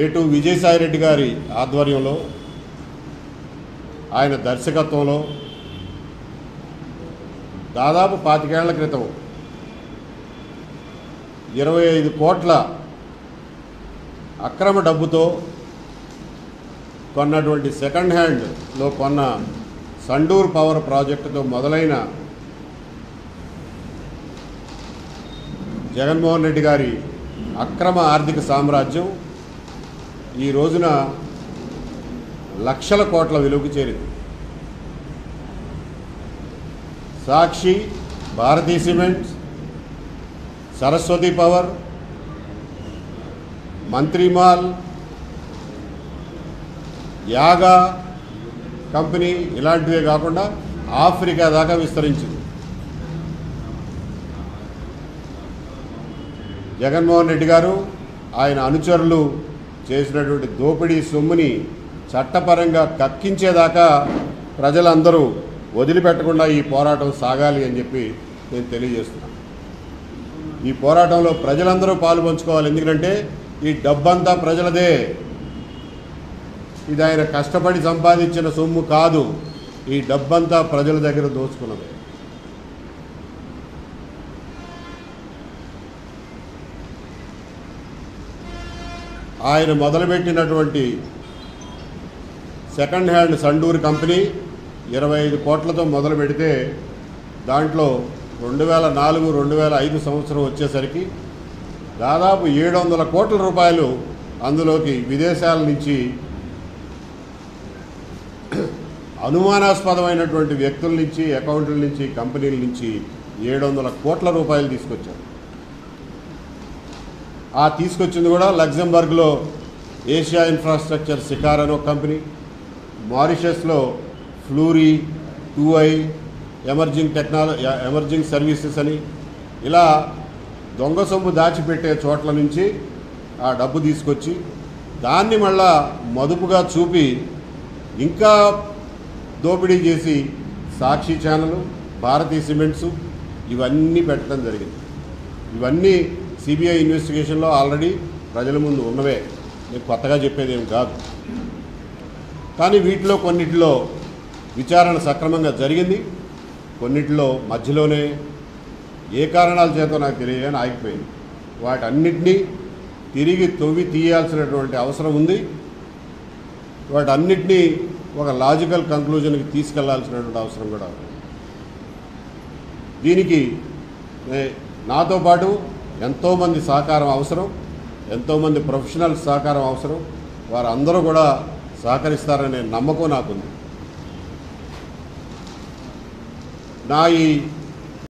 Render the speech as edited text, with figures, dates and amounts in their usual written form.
ఏటు విజయసాయి రెడ్డి గారి ఆధ్వర్యంలో ఆయన దర్శకత్వంలో దాదాపు 25 ఏళ్ల క్రితం 25 కోట్ల అక్రమ డబ్బుతో కొన్నటువంటి సెకండ్ హ్యాండ్లో కొన్న సండూర్ పవర్ ప్రాజెక్టుతో మొదలైన జగన్మోహన్ రెడ్డి గారి అక్రమ ఆర్థిక సామ్రాజ్యం ఈ రోజున లక్షల కోట్ల విలువకు చేరింది. సాక్షి, భారతీ సిమెంట్స్, సరస్వతి పవర్, మంత్రిమాల్, యాగా కంపెనీ ఇలాంటివే కాకుండా ఆఫ్రికా దాకా విస్తరించింది. జగన్మోహన్ రెడ్డి గారు ఆయన అనుచరులు చేసినటువంటి దోపిడీ సొమ్ముని చట్టపరంగా కక్కించేదాకా ప్రజలందరూ వదిలిపెట్టకుండా ఈ పోరాటం సాగాలి అని చెప్పి నేను తెలియజేస్తున్నాను. ఈ పోరాటంలో ప్రజలందరూ పాలు పంచుకోవాలి. ఎందుకంటే ఈ డబ్బంతా ప్రజలదే. ఇది ఆయన కష్టపడి సంపాదించిన సొమ్ము కాదు. ఈ డబ్బంతా ప్రజల దగ్గర దోచుకున్నదే. ఆయన మొదలుపెట్టినటువంటి సెకండ్ హ్యాండ్ సండూర్ కంపెనీ 25 కోట్లతో మొదలు పెడితే దాంట్లో 2004-2005 సంవత్సరం వచ్చేసరికి దాదాపు 700 కోట్ల రూపాయలు అందులోకి విదేశాల నుంచి అనుమానాస్పదమైనటువంటి వ్యక్తుల నుంచి, అకౌంట్ల నుంచి, కంపెనీల నుంచి 700 కోట్ల రూపాయలు తీసుకొచ్చారు. ఆ తీసుకొచ్చింది కూడా లగ్జంబర్గ్లో ఏషియా ఇన్ఫ్రాస్ట్రక్చర్ సికార్ అని ఒక కంపెనీ, మారిషస్లో ఫ్లూరీ, 2i ఎమర్జింగ్ సర్వీసెస్ అని, ఇలా దొంగ సొమ్ము దాచిపెట్టే చోట్ల నుంచి ఆ డబ్బు తీసుకొచ్చి దాన్ని మళ్ళా మదుపుగా చూపి ఇంకా దోపిడీ చేసి సాక్షి ఛానల్, భారతీ సిమెంట్స్ ఇవన్నీ పెట్టడం జరిగింది. ఇవన్నీ సిబిఐ ఇన్వెస్టిగేషన్లో ఆల్రెడీ ప్రజల ముందు ఉన్నవే. నేను కొత్తగా చెప్పేది ఏం కాదు. కానీ వీటిలో కొన్నిటిలో విచారణ సక్రమంగా జరిగింది, కొన్నిటిలో మధ్యలోనే ఏ కారణాల చేత నాకు తెలియని ఆగిపోయింది. వాటన్నిటినీ తిరిగి తవ్వి తీయాల్సినటువంటి అవసరం ఉంది. వాటన్నిటినీ ఒక లాజికల్ కంక్లూజన్కి తీసుకెళ్లాల్సినటువంటి అవసరం కూడా ఉంది. దీనికి నాతో పాటు ఎంతోమంది సహకారం అవసరం, ఎంతోమంది ప్రొఫెషనల్స్ సహకారం అవసరం. వారందరూ కూడా సహకరిస్తారనే నమ్మకం నాకుంది. నా ఈ